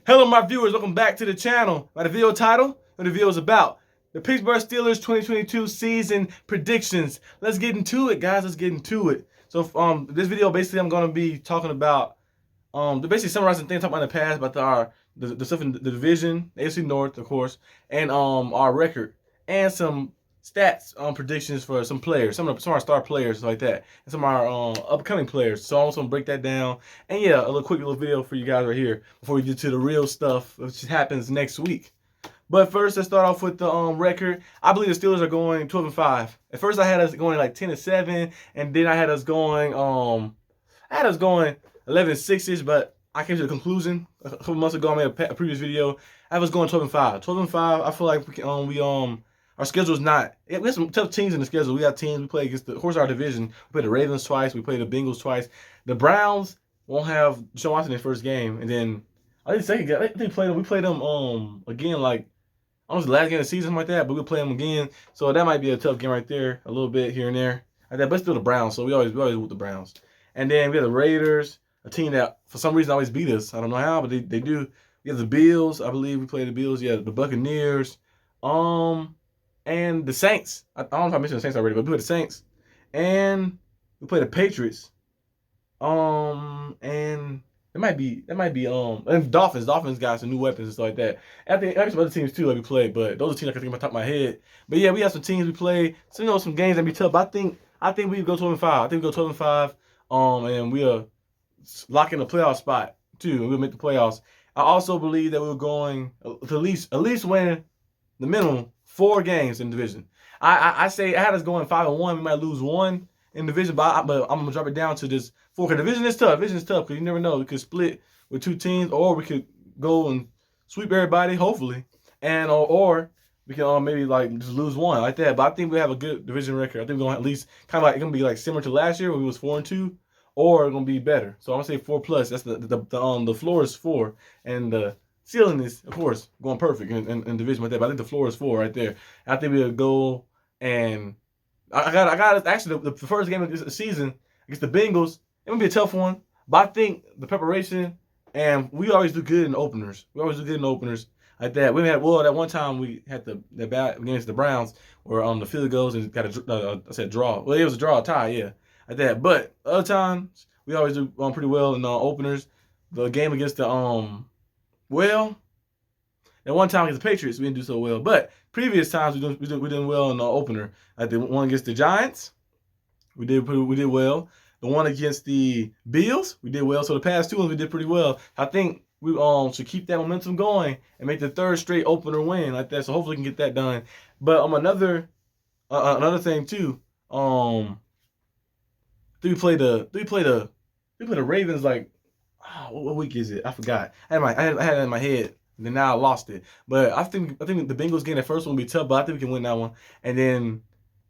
Hello, my viewers. Welcome back to the channel. By the video title, what the video is about: the Pittsburgh Steelers 2022 season predictions. Let's get into it, guys. Let's get into it. So, this video basically I'm gonna be talking about, basically summarizing things talking about in the past about the stuff in the division, the AFC North, of course, and our record and some stats predictions for some players, some of our star players like that, and some of our upcoming players. So I'm also gonna break that down, and yeah, a quick little video for you guys right here before we get to the real stuff, which happens next week. But first, let's start off with the record. I believe the Steelers are going 12-5. At first, I had us going like 10-7, and then I had us going 11-6ish, but I came to the conclusion a couple months ago. I made a previous video. I was going 12-5. 12-5. I feel like our schedule is not. We have some tough teams in the schedule. We got teams we play against. Of course, our division. We play the Ravens twice. We play the Bengals twice. The Browns won't have Sean Watson in their first game, and then I think the second game. I think we played them again like almost the last game of the season like that. But we'll play them again. So that might be a tough game right there, a little bit here and there like that. But still the Browns. So we always with the Browns. And then we have the Raiders, a team that for some reason always beat us. I don't know how, but they do. We have the Bills. I believe we play the Bills. Yeah, the Buccaneers. And the Saints. I don't know if I mentioned the Saints already, but we play the Saints. And we play the Patriots. And that might be and Dolphins. Dolphins got some new weapons and stuff like that. I think some other teams too that we played, but those are teams I can think of top of my head. But yeah, we have some teams we play. So some games that be tough. But I think we go 12-5. I think we go 12-5. And we'll lock in a playoff spot too, and we'll make the playoffs. I also believe that we're going to at least win the minimum 4 games in division. I say I had us going 5-1. We might lose 1 in division, but I'm gonna drop it down to just 4. Because division is tough. Division is tough because you never know. We could split with 2 teams, or we could go and sweep everybody, hopefully, and or we can maybe like just lose 1 like that. But I think we have a good division record. I think we're gonna at least kind of like it's gonna be like similar to last year when we was 4-2, or it's gonna be better. So I'm gonna say 4+. That's the floor is 4, and the ceiling is, of course, going perfect in division like that. But I think the floor is 4 right there. I think we'll go and I got actually the first game of the season against the Bengals. It would be a tough one, but I think the preparation, and we always do good in the openers. We always do good in the openers like that. We had that one time we had the bat against the Browns where the field goes and got a draw. Well, it was a draw, a tie, yeah, like that. But other times we always do pretty well in the openers. The game against the that one time against the Patriots, we didn't do so well. But previous times we did well in the opener. Like the one against the Giants, we did well. The one against the Bills, we did well. So the past 2 ones we did pretty well. I think we should keep that momentum going and make the 3rd straight opener win like that. So hopefully we can get that done. But another thing too. We play the Ravens like what week is it? I forgot. I had it in my head. Then now I lost it. But I think the Bengals game, that first one will be tough, but I think we can win that one. And then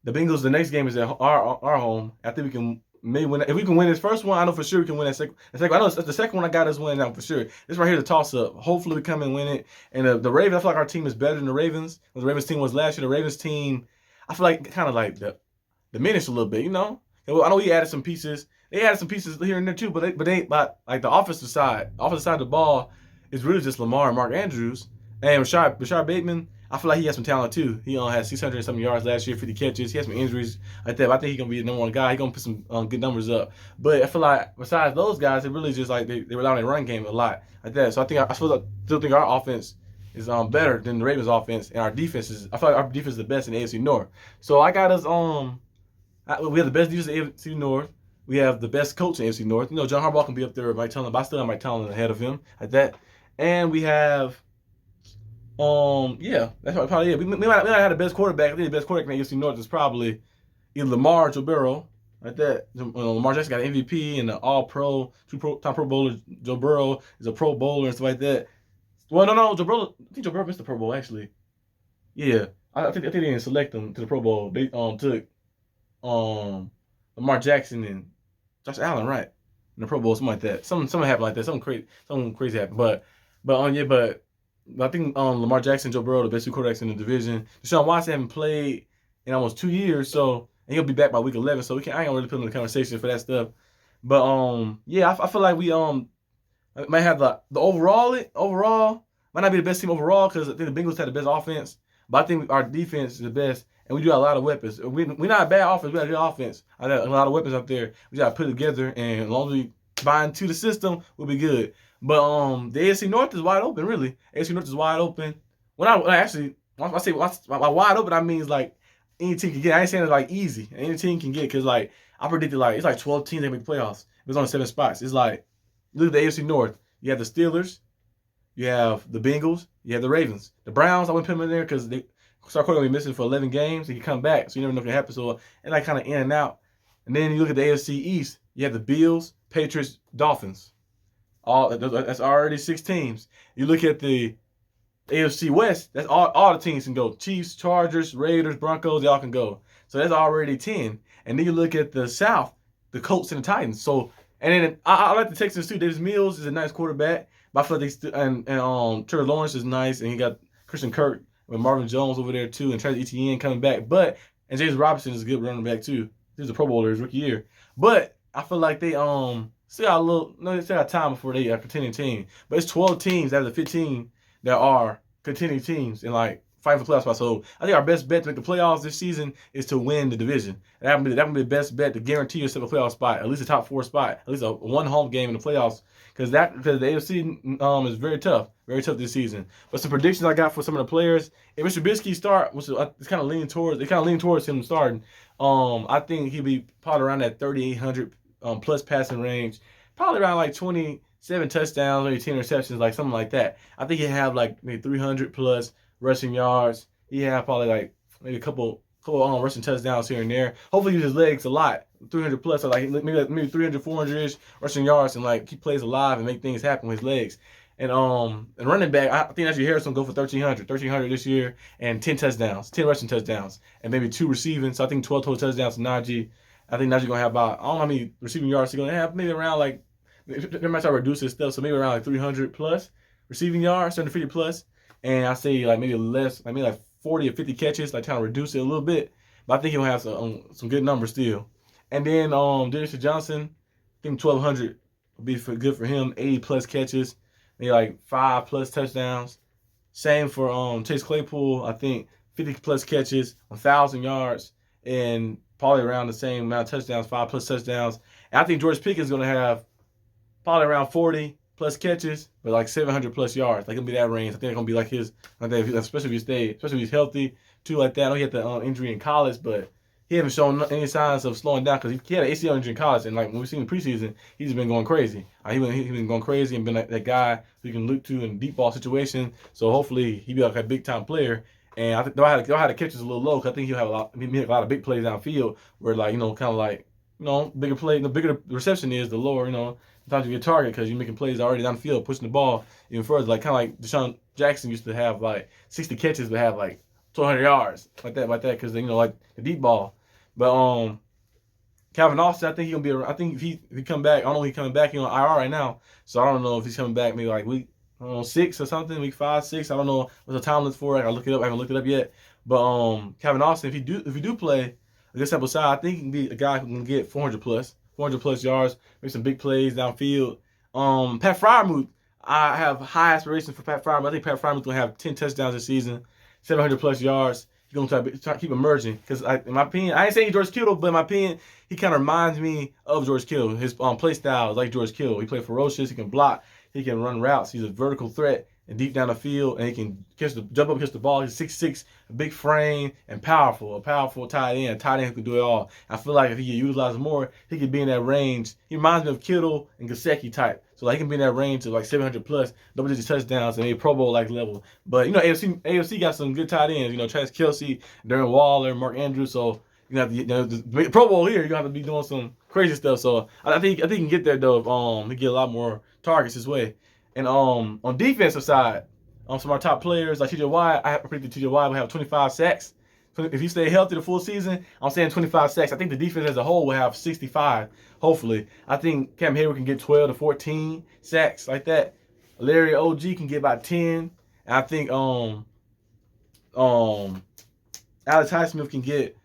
the Bengals, the next game is at our home. I think we can maybe win. If we can win this first one, I know for sure we can win that second. I know the second one I got us winning now for sure. This right here, the toss up. Hopefully we come and win it. And the Ravens, I feel like our team is better than the Ravens. The Ravens team was last year. The Ravens team, I feel like kind of like diminished a little bit. I know we added some pieces. They added some pieces here and there too, but like the offensive side of the ball is really just Lamar and Mark Andrews. And Rashard Bateman, I feel like he has some talent too. He had 600 and something yards last year, 50 catches. He has some injuries like that. But I think he's gonna be the #1 guy. He's gonna put some good numbers up. But I feel like besides those guys, it really just like they rely on their run game a lot like that. So I still think our offense is better than the Ravens offense, and our defense is. I feel like our defense is the best in the AFC North. So I got us we have the best defense in the AFC North. We have the best coach in the AFC North. John Harbaugh can be up there with Mike Tomlin, but I still have Mike Tomlin ahead of him like that. And we have, that's probably it. We might have the best quarterback. I think the best quarterback in the AFC North is probably either Lamar or Joe Burrow, like that. Lamar Jackson got an MVP and an All-Pro, 2-time Pro Bowler. Joe Burrow is a Pro Bowler and stuff like that. Well, no, I think Joe Burrow missed the Pro Bowl actually. Yeah, I think they didn't select him to the Pro Bowl. They took Lamar Jackson and Josh Allen, right? In the Pro Bowl, something like that. Something happened like that. Something crazy happened. But I think Lamar Jackson, Joe Burrow, the best 2 quarterbacks in the division. Deshaun Watson haven't played in almost 2 years, so and he'll be back by week 11. So I ain't gonna really put him in the conversation for that stuff. But I feel like we Might have the overall might not be the best team overall because I think the Bengals had the best offense, but I think our defense is the best, and we do have a lot of weapons. We're not a bad offense. We got a good offense. I got a lot of weapons up there. We got to put it together, and as long as we buy into the system, we'll be good. But the AFC North is wide open. Really, AFC North is wide open. When I say wide open, I mean it's like any team can get. I ain't saying it's like easy. Any team can get because like I predicted like it's like 12 teams that make the playoffs. It's only 7 spots. It's like look at the AFC North. You have the Steelers, you have the Bengals, you have the Ravens. The Browns, I wouldn't put them in there because they start going to be missing for 11 games. They can come back, so you never know what can happen. So and like kind of in and out. And then you look at the AFC East. You have the Bills, Patriots, Dolphins. That's already 6 teams. You look at the AFC West. That's all the teams can go. Chiefs, Chargers, Raiders, Broncos. They all can go. So that's already 10. And then you look at the South, the Colts and the Titans. So and then I like the Texans too. Davis Mills is a nice quarterback. But I feel like and Trevor Lawrence is nice, and he got Christian Kirk with Marvin Jones over there too, and Travis Etienne coming back. And James Robinson is a good running back too. He was a Pro Bowler his rookie year. But I feel like they still got they still got time before they are a contending team. But it's 12 teams out of the 15 that are contending teams and like fighting for playoff spots. So I think our best bet to make the playoffs this season is to win the division. And that would be the best bet to guarantee yourself a playoff spot, at least a top 4 spot, at least a one home game in the playoffs. Because the AFC is very tough this season. But some predictions I got for some of the players. If Mr. Trubisky start, which it's kind of leaning towards him starting. I think he'll be probably around that 3,800 plus passing range, probably around like 27 touchdowns, maybe 10 receptions, like something like that. I think he'll have like maybe 300 plus rushing yards. He have probably like maybe a couple rushing touchdowns here and there. Hopefully, he uses his legs a lot, 300 plus, or like maybe 300, 400-ish rushing yards, and like he plays alive and make things happen with his legs. And running back, I think Najee Harris will go for 1,300 this year, and 10 touchdowns, 10 rushing touchdowns, and maybe 2 receiving. So I think 12 total touchdowns to Najee. I think Najee gonna have about I don't know how many receiving yards he's gonna have, maybe around like they might start to reduce his stuff, so maybe around like 300 plus receiving yards, 750 plus. And I say like maybe less, like maybe like 40 or 50 catches, like trying to reduce it a little bit. But I think he'll have some good numbers still. And then Dennis Johnson, I think 1,200 would be good for him. 80 plus catches, maybe like 5 plus touchdowns. Same for Chase Claypool. I think 50 plus catches, 1,000 yards, and probably around the same amount of touchdowns, 5 plus touchdowns. And I think George Pickens is going to have probably around 40 plus catches, but like 700 plus yards. Like it'll be that range. I think it's gonna be like his, especially if he's healthy, too, like that. I know he had the injury in college, but he hasn't shown any signs of slowing down because he had an ACL injury in college, and like when we've seen in preseason, he's been going crazy. He's been going crazy and been like that guy who you can look to in deep ball situation. So hopefully he be like a big time player. And I think they'll have the catches a little low because I think he'll have a lot of big plays downfield where like kind of like bigger play. The bigger the reception is, the lower sometimes you get target because you're making plays already down the field, pushing the ball even further. Like kind of like Deshaun Jackson used to have like 60 catches but have like 200 yards like that because like the deep ball. But Calvin Austin, I think he's gonna be. I think if he come back, I don't know if he's coming back. He's on IR right now, so I don't know if he's coming back maybe like week 6 or something, week 5, 6. I don't know what the time limit for it. I look it up. I haven't looked it up yet. But Calvin Austin, if he do play a good sample size, I think he can be a guy who can get 400 plus yards, make some big plays downfield. Pat Freiermuth, I have high aspirations for Pat Freiermuth. I think Pat Freiermuth gonna have 10 touchdowns this season, 700 plus yards. He's gonna try to keep emerging because, in my opinion, I ain't saying George Kittle, but in my opinion, he kind of reminds me of George Kittle. His play style is like George Kittle. He plays ferocious. He can block. He can run routes. He's a vertical threat and deep down the field, and he can jump up, catch the ball. He's 6'6", a big frame, and powerful. A powerful tight end. A tight end who can do it all. I feel like if he get utilized more, he could be in that range. He reminds me of Kittle and Gesicki type. So like he can be in that range of like 700 plus, double-digit touchdowns, and maybe Pro Bowl-like level. But AFC got some good tight ends. Travis Kelce, Darren Waller, Mark Andrews. So you have to the Pro Bowl here. You have to be doing some crazy stuff. So I think he can get there though. If he get a lot more targets his way. And on defensive side, some of our top players like TJ Watt, I predicted TJ Watt will have 25 sacks. If he stay healthy the full season, I'm saying 25 sacks. I think the defense as a whole will have 65, hopefully. I think Cam Hayward can get 12 to 14 sacks like that. Larry OG can get about 10. And I think Alex Highsmith can get,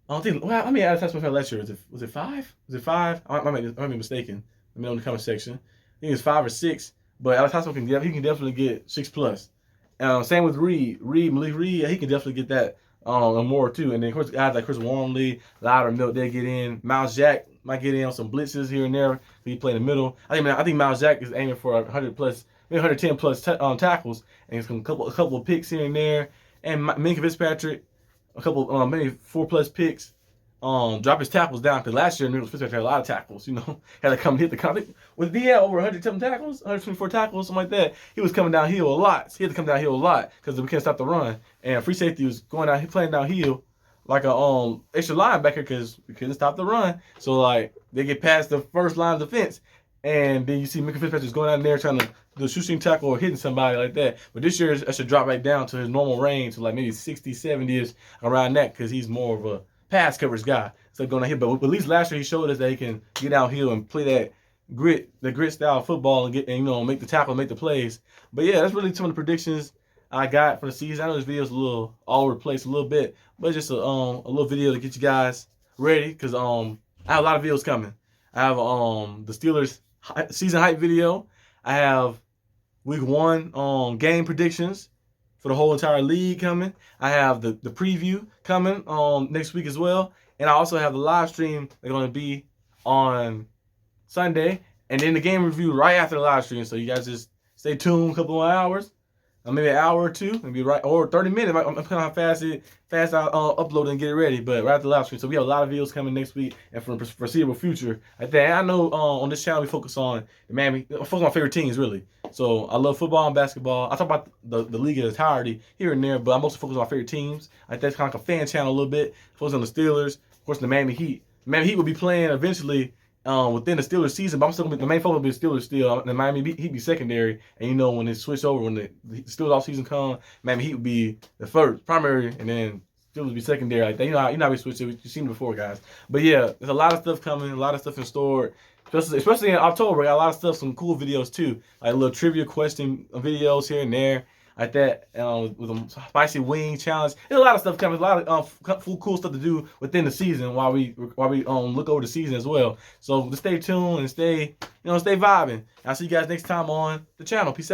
I don't think, well, I mean, Alex Highsmith had last year. Was it 5? Was it 5? I might be mistaken. Let me know in the comment section. think it's 5 or 6. But Alex Hospital he can definitely get 6+. Same with Malik Reed, he can definitely get that and more too. And then of course guys like Chris Wormley, Loudermilk, they get in. Miles Jack might get in on some blitzes here and there. He play in the middle. I think Miles Jack is aiming for 100+, maybe 110+ tackles, and he's a couple of picks here and there. And Minkah Fitzpatrick, a couple maybe 4+ picks. Drop his tackles down, because last year Nicholas Fitzpatrick had a lot of tackles, had to come hit the count. Was he had over 100 tackles, 124 tackles, something like that? He was coming downhill a lot. He had to come downhill a lot because we can't stop the run. And free safety was playing downhill like a extra linebacker because we couldn't stop the run. So like they get past the first line of defense, and then you see Minkah Fitzpatrick going down there trying to do a shoestring tackle or hitting somebody like that. But this year I should drop right down to his normal range, to like maybe 60, 70ish, around that, because he's more of a pass coverage guy. So going downhill, but at least last year he showed us that he can get downhill and play that grit style of football and make the tackle, make the plays. But yeah, that's really some of the predictions I got for the season. I know this video's a little all over the place a little bit, but just a little video to get you guys ready, because I have a lot of videos coming. I have the Steelers season hype video. I have week 1 game predictions for the whole entire league coming. I have the preview coming next week as well. And I also have the live stream that's going to be on Sunday. And then the game review right after the live stream. So you guys just stay tuned a couple more hours. Maybe an hour or two. Maybe or 30 minutes. I'm depending on how fast I'll upload and get it ready. But right after the live stream. So we have a lot of videos coming next week and for the foreseeable future. I know on this channel we focus on my favorite teams, really. So I love football and basketball. I talk about the league in its entirety here and there, but I'm mostly focused on my favorite teams. That's kind of like a fan channel a little bit. Focus on the Steelers, of course, the Miami Heat. Miami Heat will be playing eventually within the Steelers season, but I'm still gonna be, the main focus will be the Steelers still. The Miami Heat be secondary, and when it switch over, when the Steelers off season come, Miami Heat would be the first primary, and then Steelers would be secondary like that. You know how we switch it. You've seen it before, guys. But yeah, there's a lot of stuff coming, a lot of stuff in store. Especially in October, I got a lot of stuff, some cool videos too, like little trivia question videos here and there, like that, with a spicy wing challenge. There's a lot of stuff coming, a lot of cool stuff to do within the season while we look over the season as well. So just stay tuned and stay vibing. I'll see you guys next time on the channel. Peace out.